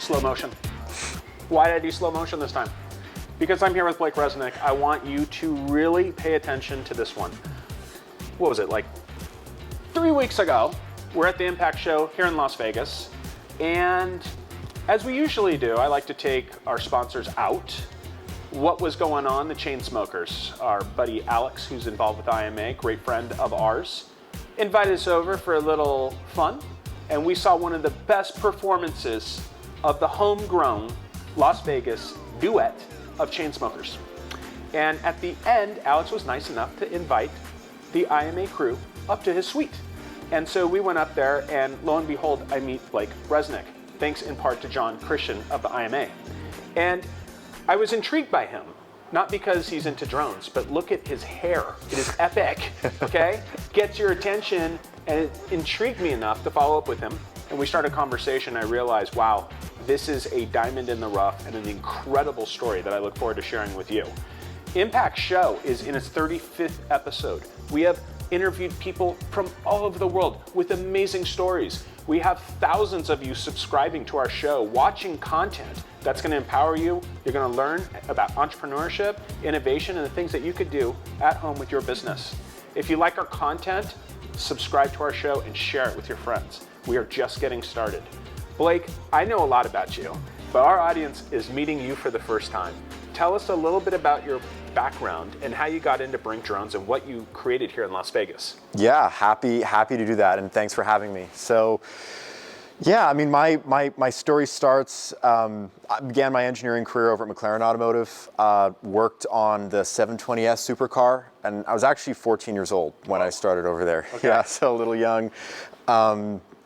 slow motion. Why did I do slow motion this time? Because I'm here with Blake Resnick. I want you to really pay attention to this one. What was it, like 3 weeks ago, we're at the Impact Show here in Las Vegas, and as we usually do, I like to take our sponsors out. What was going on? The chain smokers. Our buddy Alex, who's involved with IMA, great friend of ours, invited us over for a little fun, and we saw one of the best performances of the homegrown Las Vegas duet of chain smokers. And at the end, Alex was nice enough to invite the IMA crew up to his suite. And so we went up there, and lo and behold, I meet Blake Resnick, thanks in part to John Christian of the IMA. And I was intrigued by him, not because he's into drones, but look at his hair. It is epic, okay? Gets your attention, and it intrigued me enough to follow up with him. And we started a conversation. I realized, wow, this is a diamond in the rough and an incredible story that I look forward to sharing with you. Impact Show is in its 35th episode. We have interviewed people from all over the world with amazing stories. We have thousands of you subscribing to our show, watching content that's going to empower you. You're going to learn about entrepreneurship, innovation, and the things that you could do at home with your business. If you like our content, subscribe to our show and share it with your friends. We are just getting started. Blake, I know a lot about you, but our audience is meeting you for the first time. Tell us a little bit about your background and how you got into Brinc Drones and what you created here in Las Vegas. Yeah, happy to do that, and thanks for having me. So, yeah, I mean, my story starts, I began my engineering career over at McLaren Automotive, worked on the 720S supercar, and I was actually 14 years old when I started over there. Okay. Yeah, so a little young.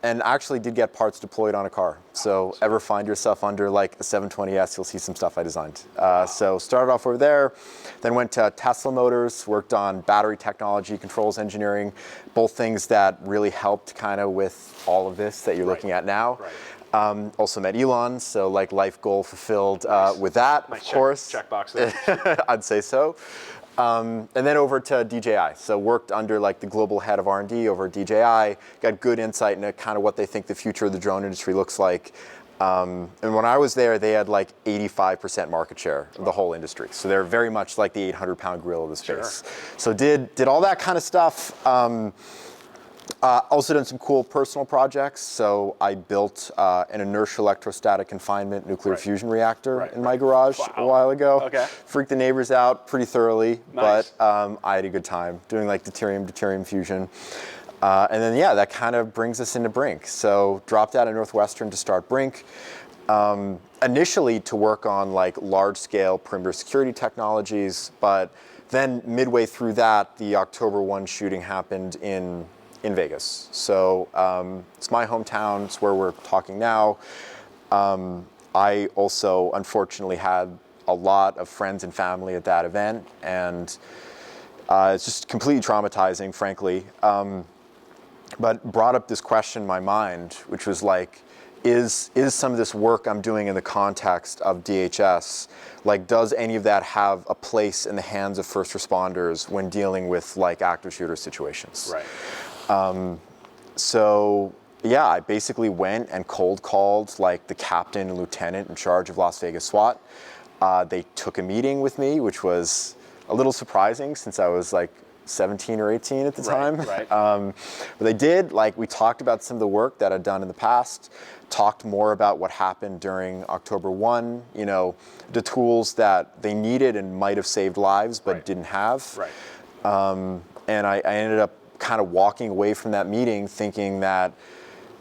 And actually did get parts deployed on a car. So ever find yourself under like a 720S, you'll see some stuff I designed. So started off over there, then went to Tesla Motors, worked on battery technology, controls engineering, both things that really helped kind of with all of this that you're looking at now. Right. Also met Elon, so like life goal fulfilled with that, of course. Check box there. I'd say so. And then over to DJI. So worked under like the global head of R&D over at DJI, got good insight into kind of what they think the future of the drone industry looks like. And when I was there, they had like 85% market share of the whole industry. So they're very much like the 800-pound gorilla of the space. Sure. So did all that kind of stuff. Also done some cool personal projects. So I built an inertial electrostatic confinement nuclear fusion reactor in my garage a while ago. Okay. Freaked the neighbors out pretty thoroughly, but I had a good time doing like deuterium fusion. And then, yeah, that kind of brings us into Brink. So dropped out of Northwestern to start Brink. Initially to work on like large scale perimeter security technologies, but then midway through that, the October 1 shooting happened in Vegas. So it's my hometown, it's where we're talking now. I also unfortunately had a lot of friends and family at that event, and it's just completely traumatizing, frankly. But brought up this question in my mind, which was like, is some of this work I'm doing in the context of DHS, like does any of that have a place in the hands of first responders when dealing with like active shooter situations? Right. So yeah, I basically went and cold called like the captain and lieutenant in charge of Las Vegas SWAT. They took a meeting with me, which was a little surprising since I was like 17 or 18 at the time. Right. But they did, like we talked about some of the work that I'd done in the past, talked more about what happened during October 1, you know, the tools that they needed and might have saved lives but didn't have. Right. And I ended up kind of walking away from that meeting thinking that,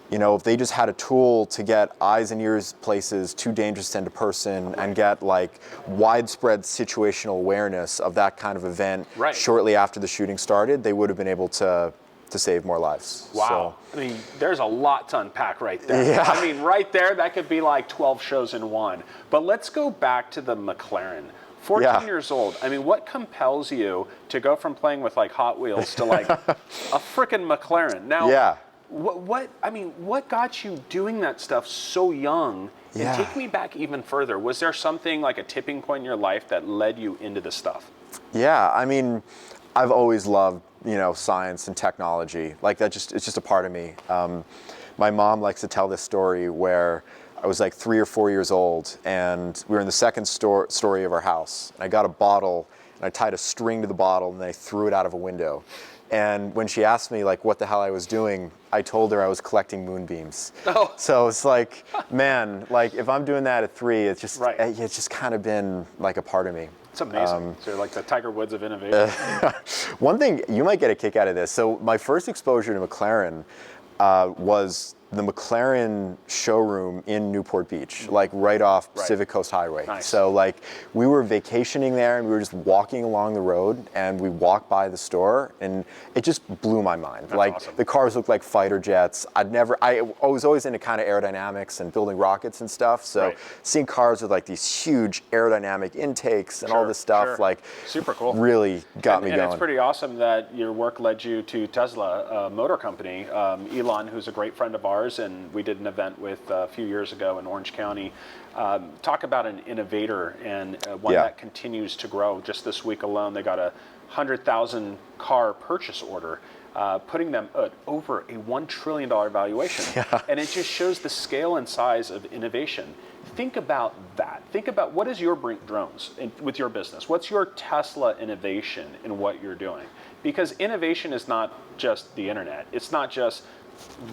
you know, if they just had a tool to get eyes and ears places too dangerous to send a person and get like widespread situational awareness of that kind of event shortly after the shooting started, they would have been able to save more lives. Wow. So, I mean, there's a lot to unpack right there. Yeah. I mean, right there, that could be like 12 shows in one. But let's go back to the McLaren. 14 years old. I mean, what compels you to go from playing with like Hot Wheels to like a frickin' McLaren? Now, what got you doing that stuff so young? And take me back even further. Was there something like a tipping point in your life that led you into this stuff? Yeah, I mean, I've always loved, you know, science and technology. Like it's just a part of me. My mom likes to tell this story where I was like 3 or 4 years old, and we were in the second story of our house. And I got a bottle, and I tied a string to the bottle, and I threw it out of a window. And when she asked me like what the hell I was doing, I told her I was collecting moonbeams. Oh. So it's like, man, like if I'm doing that at 3, it's just kind of been like a part of me. It's amazing. So you're like the Tiger Woods of innovation. One thing, you might get a kick out of this. So my first exposure to McLaren was the McLaren showroom in Newport Beach, like right off Pacific Coast Highway. Nice. So like we were vacationing there and we were just walking along the road and we walked by the store and it just blew my mind. That's like awesome. The cars looked like fighter jets. I was always into kind of aerodynamics and building rockets and stuff. So seeing cars with like these huge aerodynamic intakes and all this stuff, like super cool, really got me going. And it's pretty awesome that your work led you to Tesla, a motor company. Elon, who's a great friend of ours, and we did an event with a few years ago in Orange County. Talk about an innovator and one that continues to grow. Just this week alone, they got a 100,000 car purchase order, putting them at over a $1 trillion valuation. And it just shows the scale and size of innovation. Think about that. Think about what is your Brinc Drones with your business? What's your Tesla innovation in what you're doing? Because innovation is not just the internet. It's not just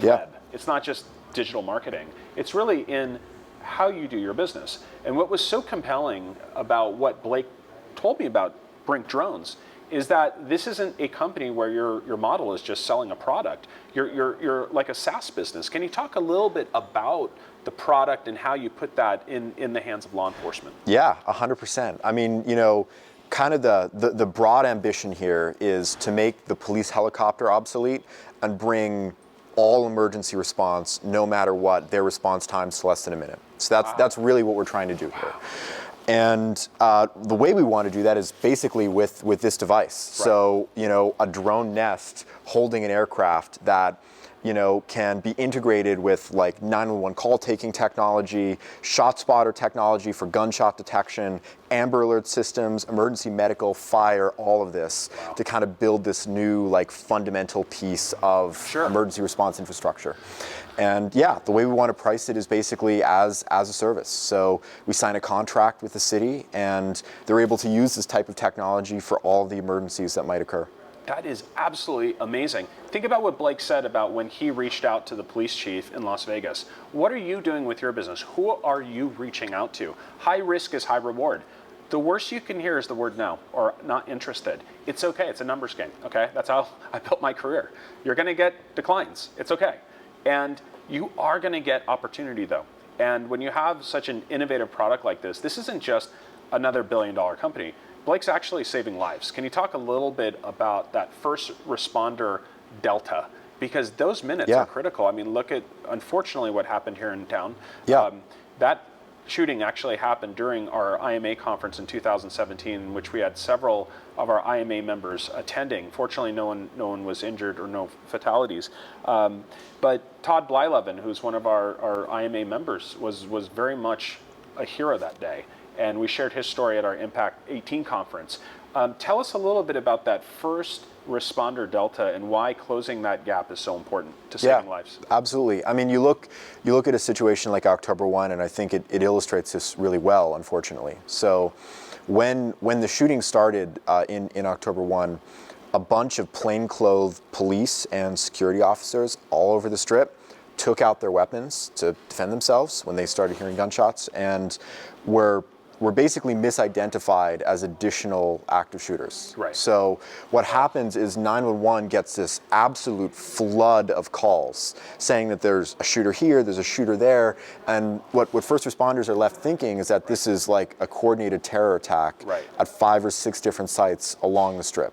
web. It's not just digital marketing. It's really in how you do your business. And what was so compelling about what Blake told me about Brinc Drones is that this isn't a company where your model is just selling a product. You're like a SaaS business. Can you talk a little bit about the product and how you put that in the hands of law enforcement? Yeah, 100%. I mean, you know, kind of the broad ambition here is to make the police helicopter obsolete and bring all emergency response, no matter what, their response times to less than a minute. So that's really what we're trying to do here. And the way we want to do that is basically with this device. So, you know, a drone nest holding an aircraft that, you know, can be integrated with like 911 call taking technology, shot spotter technology for gunshot detection, Amber Alert systems, emergency medical, fire, all of this to kind of build this new like fundamental piece of emergency response infrastructure. And yeah, the way we want to price it is basically as a service. So we sign a contract with the city and they're able to use this type of technology for all of the emergencies that might occur. That is absolutely amazing. Think about what Blake said about when he reached out to the police chief in Las Vegas. What are you doing with your business? Who are you reaching out to? High risk is high reward. The worst you can hear is the word no or not interested. It's okay. It's a numbers game. Okay, that's how I built my career. You're going to get declines. It's okay, and you are going to get opportunity though. And when you have such an innovative product like this isn't just another billion-dollar company. Blake's actually saving lives. Can you talk a little bit about that first responder delta? Because those minutes are critical. I mean, look at, unfortunately, what happened here in town. That shooting actually happened during our IMA conference in 2017, in which we had several of our IMA members attending. Fortunately, no one was injured or no fatalities. But Todd Blyleven, who's one of our IMA members, was very much a hero that day. And we shared his story at our Impact 18 conference. Tell us a little bit about that first responder delta and why closing that gap is so important to saving lives. Absolutely. I mean, you look at a situation like October 1, and I think it illustrates this really well, unfortunately. So when the shooting started in October 1, a bunch of plainclothed police and security officers all over the Strip took out their weapons to defend themselves when they started hearing gunshots and were basically misidentified as additional active shooters. So what happens is 911 gets this absolute flood of calls saying that there's a shooter here, there's a shooter there, and what first responders are left thinking is that this is like a coordinated terror attack at 5 or 6 different sites along the Strip.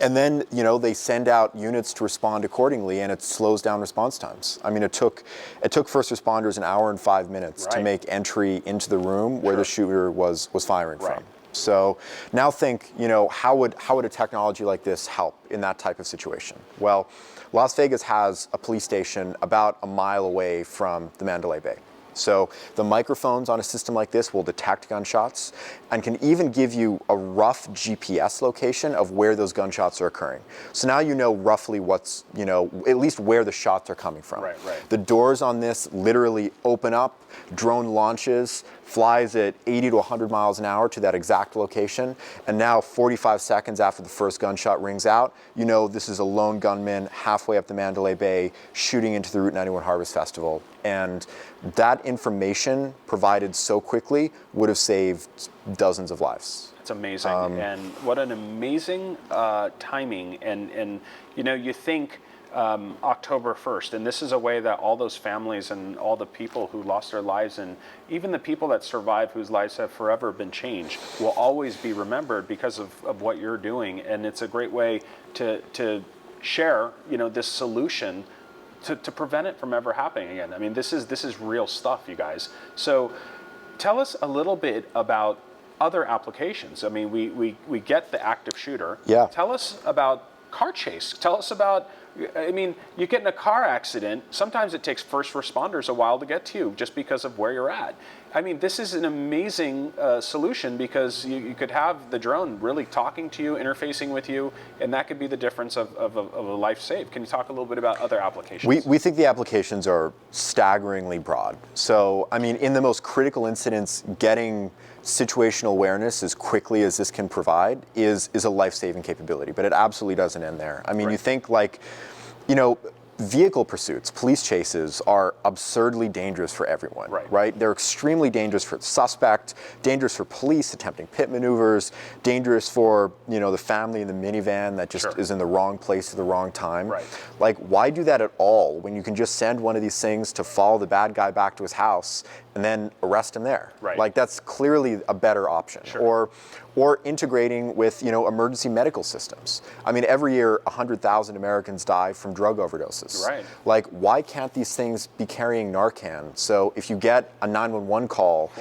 And then, you know, they send out units to respond accordingly, and it slows down response times. I mean, it took first responders an hour and 5 minutes to make entry into the room where the shooter was firing from. So now think, you know, how would a technology like this help in that type of situation? Well, Las Vegas has a police station about a mile away from the Mandalay Bay. So the microphones on a system like this will detect gunshots and can even give you a rough GPS location of where those gunshots are occurring. So now you know roughly what's, at least where the shots are coming from. Right. The doors on this literally open up, drone launches, flies at 80 to 100 miles an hour to that exact location, and now 45 seconds after the first gunshot rings out, you know this is a lone gunman halfway up the Mandalay Bay shooting into the Route 91 Harvest Festival. And that information provided so quickly would have saved dozens of lives. It's amazing, and what an amazing timing. And you think October 1st, and this is a way that all those families and all the people who lost their lives, and even the people that survived whose lives have forever been changed, will always be remembered because of what you're doing. And it's a great way to share, this solution to prevent it from ever happening again. I mean, this is real stuff, you guys. So tell us a little bit about other applications. I mean, we get the active shooter. Yeah. Tell us about car chase. Tell us about, you get in a car accident, sometimes it takes first responders a while to get to you just because of where you're at. I mean, this is an amazing solution because you could have the drone really talking to you, interfacing with you, and that could be the difference of a life saved. Can you talk a little bit about other applications? We think the applications are staggeringly broad. So, I mean, in the most critical incidents, getting situational awareness as quickly as this can provide is a life-saving capability, but it absolutely doesn't end there. I mean, you think vehicle pursuits, police chases are absurdly dangerous for everyone, right? They're extremely dangerous for the suspect, dangerous for police attempting pit maneuvers, dangerous for, the family in the minivan that just is in the wrong place at the wrong time. Right. Like, why do that at all when you can just send one of these things to follow the bad guy back to his house and then arrest him there? Right. Like, that's clearly a better option. Or integrating with, emergency medical systems. I mean, every year 100,000 Americans die from drug overdoses. Right. Like, why can't these things be carrying Narcan? So if you get a 911 call,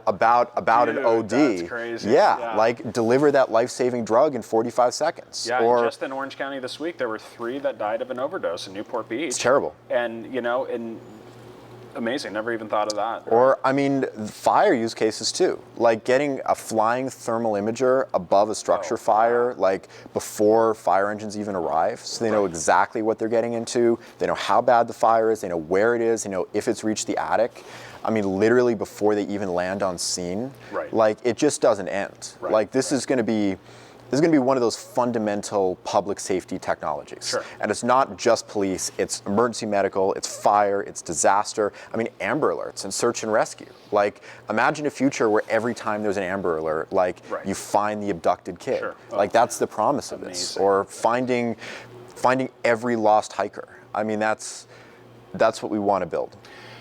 about an OD, that's crazy. like deliver that life-saving drug in 45 seconds. Yeah, or, just in Orange County this week, there were 3 that died of an overdose in Newport Beach. It's terrible. And, amazing, never even thought of that. Or, I mean, fire use cases too. Like getting a flying thermal imager above a structure fire, like before fire engines even arrive, so they know exactly what they're getting into, they know how bad the fire is, they know where it is, they know if it's reached the attic. I mean, literally before they even land on scene. Right. Like, it just doesn't end. Right. Like, this is going to be one of those fundamental public safety technologies. Sure. And it's not just police, it's emergency medical, it's fire, it's disaster. I mean, Amber Alerts and search and rescue. Like, imagine a future where every time there's an Amber Alert, you find the abducted kid. Sure. Like, that's the promise of this. Or finding every lost hiker. I mean, that's what we want to build.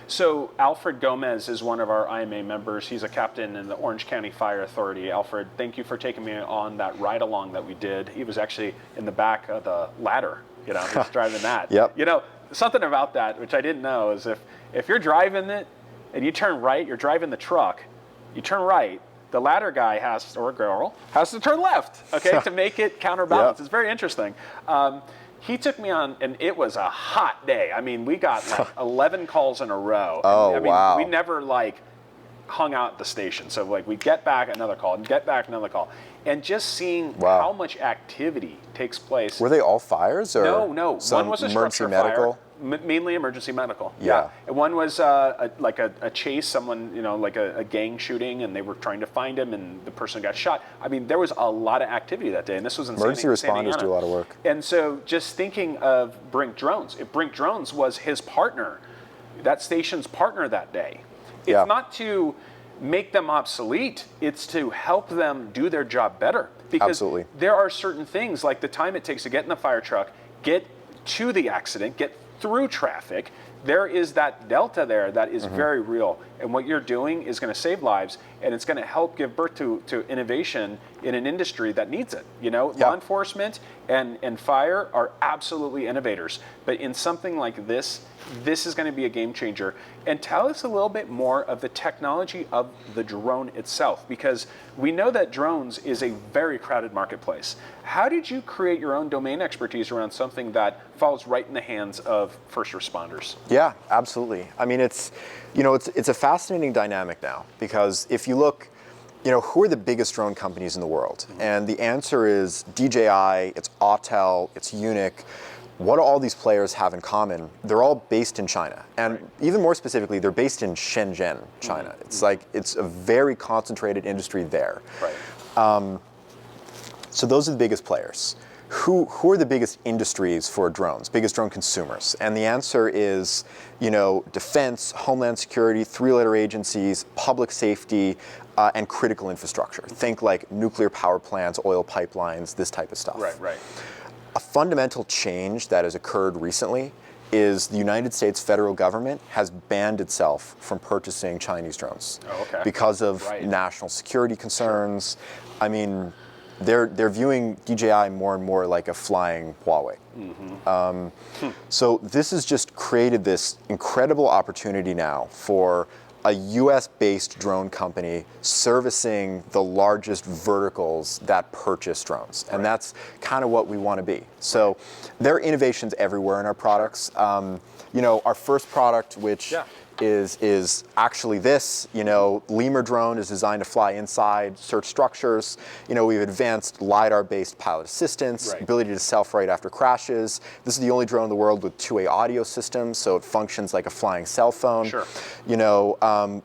So Alfred Gomez is one of our IMA members. He's a captain in the Orange County Fire Authority. Alfred, thank you for taking me on that ride along that we did. He was actually in the back of the ladder, he was driving that. Yep. Something about that, which I didn't know, is if you're driving it and you turn right, you're driving the truck, you turn right, the ladder guy or girl has to turn left, to make it counterbalance. It's very interesting. He took me on, and it was a hot day. I mean, we got 11 calls in a row. Wow. We never hung out at the station. So we get back another call and get back another call. And just seeing how much activity takes place. Were they all fires? Or no. One was a structure medical? fire. Mainly emergency medical. Yeah. And one was a chase, someone, a gang shooting, and they were trying to find him, and the person got shot. I mean, there was a lot of activity that day, and this was in emergency responders do a lot of work. And so just thinking of Brinc Drones, if Brinc Drones was his partner, that station's partner that day, it's not to make them obsolete, it's to help them do their job better. Because there are certain things, like the time it takes to get in the fire truck, get to the accident, get through traffic, there is that delta there that is very real. And what you're doing is going to save lives, and it's going to help give birth to innovation in an industry that needs it. You know, law enforcement and fire are absolutely innovators. But in something like this is going to be a game changer. And tell us a little bit more of the technology of the drone itself, because we know that drones is a very crowded marketplace. How did you create your own domain expertise around something that falls right in the hands of first responders? Yeah, absolutely. I mean, it's a fascinating dynamic now, because if you look, who are the biggest drone companies in the world? And the answer is DJI, it's Autel, it's Unique. What do all these players have in common? They're all based in China. And even more specifically, they're based in Shenzhen, China. It's a very concentrated industry there. So those are the biggest players. Who are the biggest industries for drones, biggest drone consumers? And the answer is, defense, homeland security, three-letter agencies, public safety, and critical infrastructure. Think like nuclear power plants, oil pipelines, this type of stuff. Right. A fundamental change that has occurred recently is the United States federal government has banned itself from purchasing Chinese drones because of national security concerns. I mean, they're viewing DJI more and more like a flying Huawei. So this has just created this incredible opportunity now for a US-based drone company servicing the largest verticals that purchase drones. And that's kind of what we want to be. So there are innovations everywhere in our products. Our first product, which is actually this, Lemur drone is designed to fly inside, search structures. We've advanced LiDAR-based pilot assistance, ability to self-right after crashes. This is the only drone in the world with two-way audio systems, so it functions like a flying cell phone.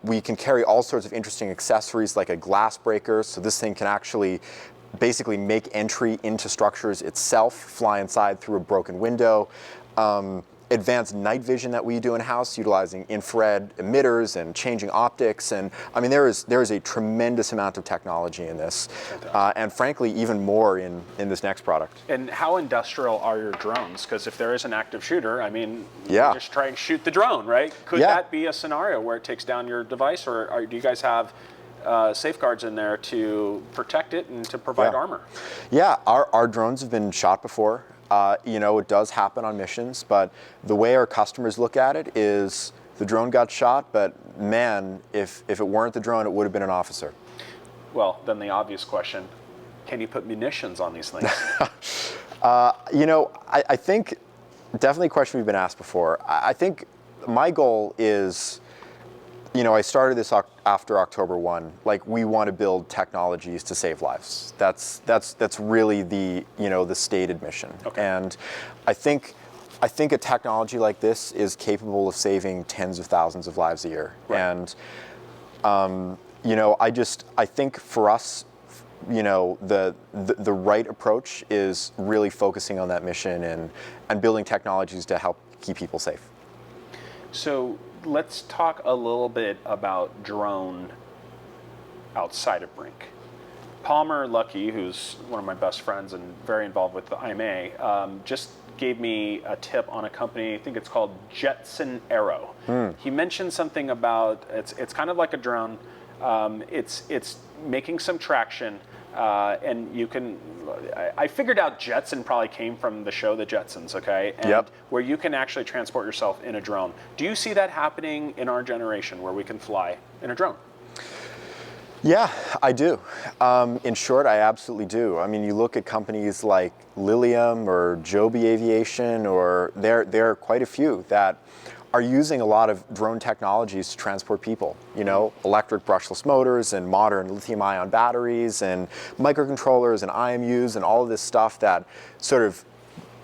We can carry all sorts of interesting accessories like a glass breaker, so this thing can actually basically make entry into structures itself, fly inside through a broken window. Advanced night vision that we do in-house, utilizing infrared emitters and changing optics. And I mean, there is a tremendous amount of technology in this. And frankly, even more in this next product. And how industrial are your drones? Because if there is an active shooter, I mean, you just try and shoot the drone, right? Could that be a scenario where it takes down your device, or do you guys have safeguards in there to protect it and to provide armor? Yeah, our drones have been shot before. It does happen on missions, but the way our customers look at it is the drone got shot, but man, if it weren't the drone, it would have been an officer. Well, then the obvious question, can you put munitions on these things? I think definitely a question we've been asked before. I think my goal is, I started this after October 1. Like, we want to build technologies to save lives. That's really the stated mission. And I think a technology like this is capable of saving tens of thousands of lives a year. And I think for us, the right approach is really focusing on that mission and building technologies to help keep people safe. So let's talk a little bit about drone outside of Brink. Palmer Lucky, who's one of my best friends and very involved with the IMA, just gave me a tip on a company, I think it's called Jetson Aero. He mentioned something about, it's kind of like a drone, it's making some traction, and you can, I figured out Jetson probably came from the show The Jetsons, okay? And where you can actually transport yourself in a drone. Do you see that happening in our generation where we can fly in a drone? Yeah, I do. In short, I absolutely do. I mean, you look at companies like Lilium or Joby Aviation, or there are quite a few that are using a lot of drone technologies to transport people. Electric brushless motors and modern lithium-ion batteries and microcontrollers and IMUs and all of this stuff that sort of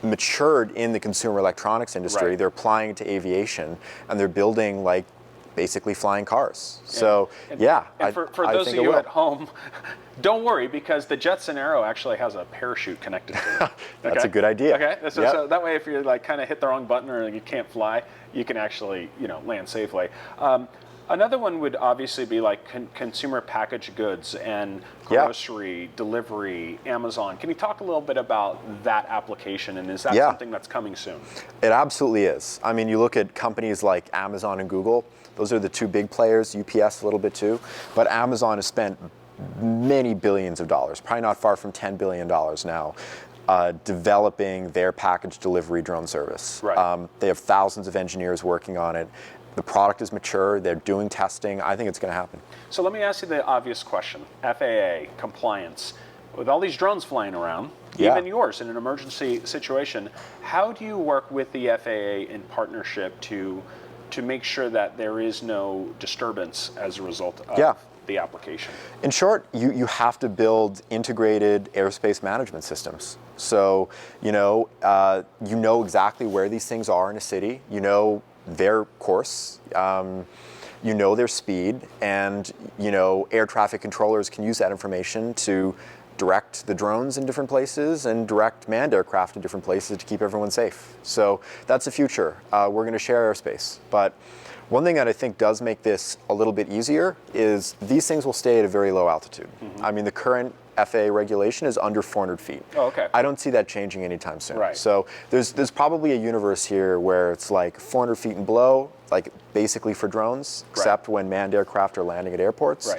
matured in the consumer electronics industry. They're applying it to aviation, and they're building basically flying cars. So for those of you at home, Don't worry, because the Jetson Arrow actually has a parachute connected to it. That's a good idea. Okay, so that way if you like kind of hit the wrong button or you can't fly, you can actually land safely. Another one would obviously be like consumer packaged goods and grocery, delivery, Amazon. Can you talk a little bit about that application, and is that something that's coming soon? It absolutely is. I mean, you look at companies like Amazon and Google, those are the two big players, UPS a little bit too, but Amazon has spent many billions of dollars, probably not far from $10 billion now, developing their package delivery drone service. Right. They have thousands of engineers working on it. The product is mature, they're doing testing. I think it's going to happen. So let me ask you the obvious question. FAA compliance, with all these drones flying around, even yours in an emergency situation, how do you work with the FAA in partnership to make sure that there is no disturbance as a result of the application? In short, you have to build integrated airspace management systems. So, you know exactly where these things are in a city, you know their course, you know their speed, and air traffic controllers can use that information to direct the drones in different places and direct manned aircraft in different places to keep everyone safe. So that's the future. We're going to share airspace. But one thing that I think does make this a little bit easier is these things will stay at a very low altitude. I mean, the current FAA regulation is under 400 feet. Oh, okay. I don't see that changing anytime soon. Right. So there's probably a universe here where it's like 400 feet and below, like basically for drones, except when manned aircraft are landing at airports.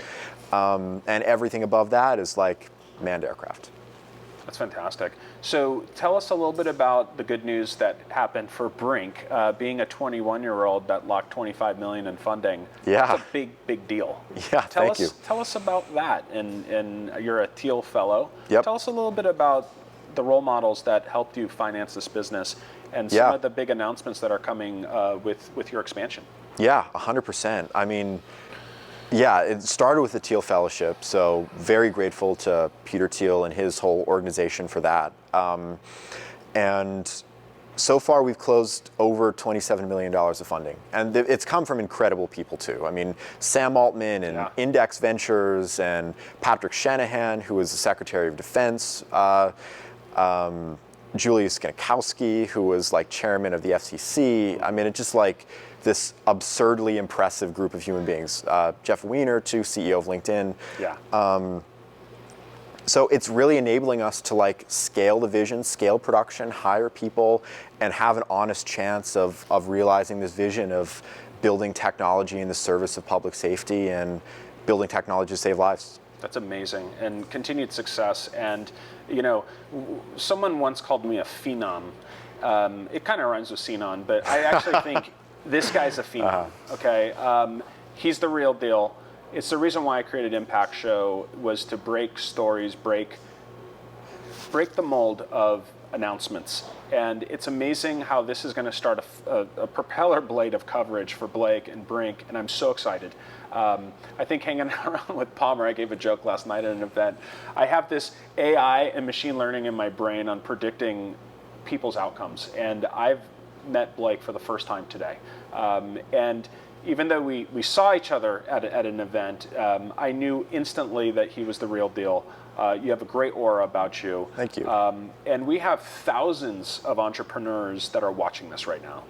Right. And everything above that is like manned aircraft. That's fantastic. So tell us a little bit about the good news that happened for Brink, being a 21-year-old that locked $25 million in funding. Yeah. That's a big deal. Yeah, thank you. Tell us about that, and you're a Teal Fellow. Yep. Tell us a little bit about the role models that helped you finance this business and some of the big announcements that are coming with your expansion. Yeah, 100%. I mean, yeah, it started with the Teal Fellowship, so very grateful to Peter Thiel and his whole organization for that. And so far we've closed over $27 million of funding. And it's come from incredible people too. I mean, Sam Altman and Index Ventures and Patrick Shanahan, who was the Secretary of Defense, Julius Gankowski, who was like chairman of the FCC. I mean, it's just like this absurdly impressive group of human beings. Jeff Weiner, too, CEO of LinkedIn. Yeah. So it's really enabling us to like scale the vision, scale production, hire people, and have an honest chance of realizing this vision of building technology in the service of public safety and building technology to save lives. That's amazing, and continued success. And someone once called me a phenom. It kind of rhymes with xenon, but I actually think this guy's a phenom. Okay, he's the real deal. It's the reason why I created Impact Show, was to break stories, break the mold of announcements. And it's amazing how this is going to start a propeller blade of coverage for Blake and Brink, and I'm so excited. I think hanging around with Palmer, I gave a joke last night at an event. I have this AI and machine learning in my brain on predicting people's outcomes, and I've met Blake for the first time today. And even though we saw each other at an event, I knew instantly that he was the real deal. You have a great aura about you. Thank you. And we have thousands of entrepreneurs that are watching this right now,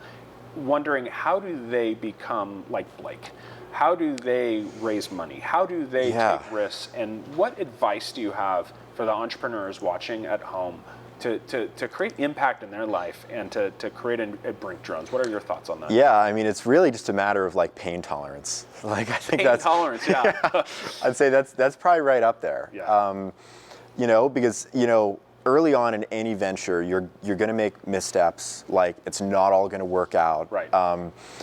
wondering how do they become like Blake? How do they raise money? How do they take risks? And what advice do you have for the entrepreneurs watching at home to create impact in their life and to create a Brinc Drones? What are your thoughts on that? Yeah, I mean, it's really just a matter of like pain tolerance. Like I think pain tolerance, yeah. I'd say that's probably right up there. Yeah. Because early on in any venture, you're going to make missteps. Like it's not all going to work out. Right.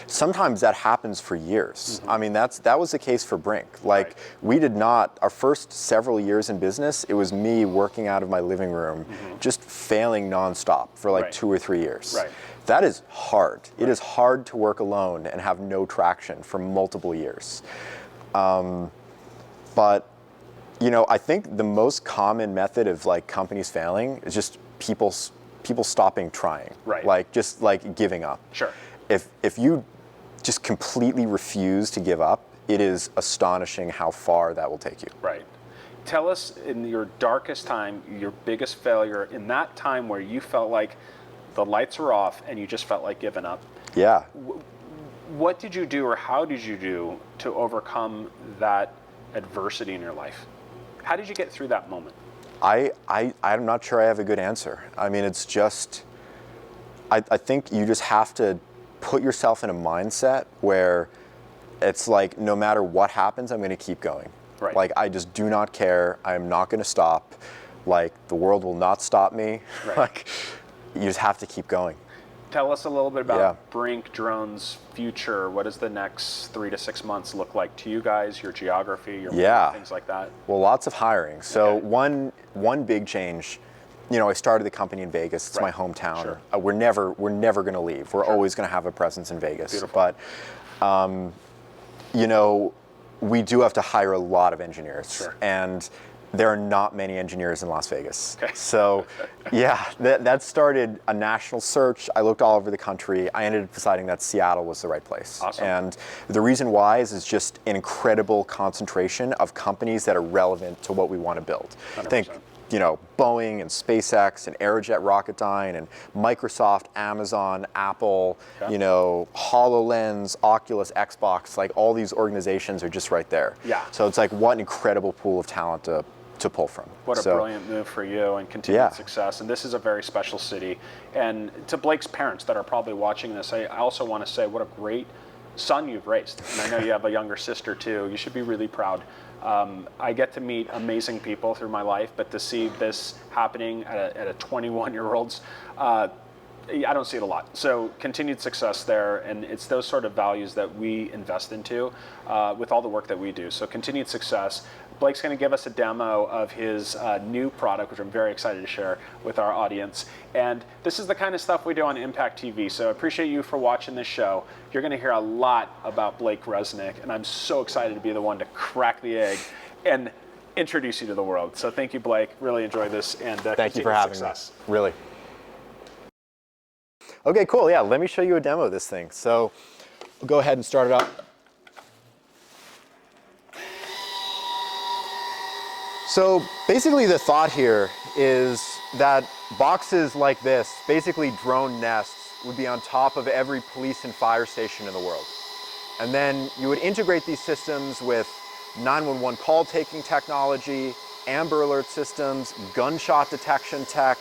Sometimes that happens for years. Mm-hmm. I mean, that was the case for Brink. Like we did not. Our first several years in business, it was me working out of my living room, just failing nonstop for like 2 or 3 years. Right. That is hard. It is hard to work alone and have no traction for multiple years. But I think the most common method of like companies failing is just people stopping trying. Right. Like just like giving up. Sure. If you just completely refuse to give up, it is astonishing how far that will take you. Right. Tell us, in your darkest time, your biggest failure, in that time where you felt like the lights were off and you just felt like giving up. Yeah. What did you do, or how did you do to overcome that adversity in your life? How did you get through that moment? I'm not sure I have a good answer. I mean, it's just, I think you just have to put yourself in a mindset where it's like, no matter what happens, I'm going to keep going. Right. Like, I just do not care. I am not going to stop. Like, the world will not stop me. Right. Like, you just have to keep going. Tell us a little bit about Brinc Drones' future. What does the next 3 to 6 months look like to you guys, your geography, your things like that? Well, lots of hiring. So one big change, you know, I started the company in Vegas. It's my hometown. Sure. We're never going to leave. We're always going to have a presence in Vegas. Beautiful. But, you know, we do have to hire a lot of engineers. Sure. And there are not many engineers in Las Vegas. Okay. So, yeah, that started a national search. I looked all over the country. I ended up deciding that Seattle was the right place. Awesome. And the reason why is just an incredible concentration of companies that are relevant to what we want to build. 100%. Think, you know, Boeing and SpaceX and Aerojet Rocketdyne and Microsoft, Amazon, Apple, you know, HoloLens, Oculus, Xbox, like all these organizations are just right there. Yeah. So it's like, what an incredible pool of talent to pull from. What a brilliant move for you, and continued success. And this is a very special city. And to Blake's parents that are probably watching this, I also want to say what a great son you've raised. And I know you have a younger sister too. You should be really proud. I get to meet amazing people through my life, but to see this happening at a 21-year-old's, I don't see it a lot. So continued success there, and it's those sort of values that we invest into with all the work that we do. So continued success. Blake's going to give us a demo of his new product, which I'm very excited to share with our audience. And this is the kind of stuff we do on Impact TV. So I appreciate you for watching this show. You're going to hear a lot about Blake Resnick, and I'm so excited to be the one to crack the egg and introduce you to the world. So thank you, Blake. Really enjoy this, and thank you for having me. Really. Okay, cool. Yeah, let me show you a demo of this thing. So we'll go ahead and start it up. So basically the thought here is that boxes like this, basically drone nests, would be on top of every police and fire station in the world. And then you would integrate these systems with 911 call taking technology, Amber Alert systems, gunshot detection tech,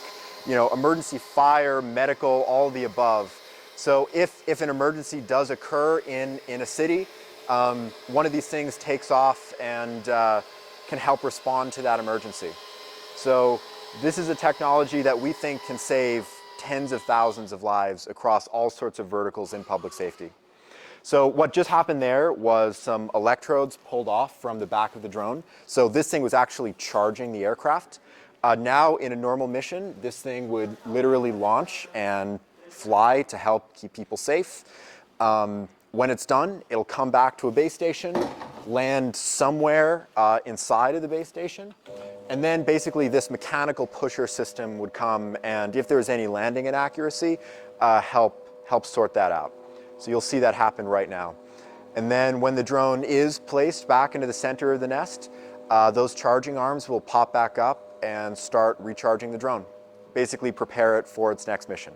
you know, emergency fire, medical, all of the above. So if an emergency does occur in a city, one of these things takes off and can help respond to that emergency. So this is a technology that we think can save tens of thousands of lives across all sorts of verticals in public safety. So what just happened there was some electrodes pulled off from the back of the drone. So this thing was actually charging the aircraft. Now in a normal mission, this thing would literally launch and fly to help keep people safe. When it's done, it'll come back to a base station, land somewhere inside of the base station, and then basically this mechanical pusher system would come, and if there's any landing inaccuracy, help sort that out. So you'll see that happen right now. And then when the drone is placed back into the center of the nest, those charging arms will pop back up and start recharging the drone. Basically prepare it for its next mission.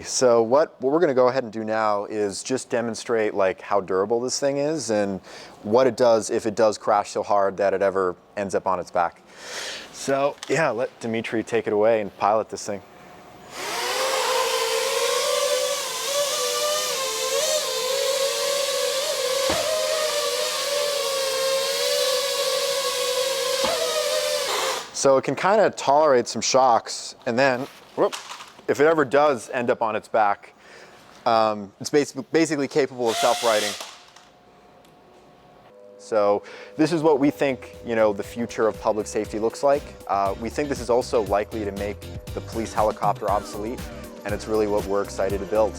So what we're going to go ahead and do now is just demonstrate like how durable this thing is and what it does if it does crash so hard that it ever ends up on its back. So yeah, let Dimitri take it away and pilot this thing. So it can kind of tolerate some shocks, and then, whoop, if it ever does end up on its back, it's basically capable of self-righting. So this is what we think, you know, the future of public safety looks like. We think this is also likely to make the police helicopter obsolete, and it's really what we're excited to build.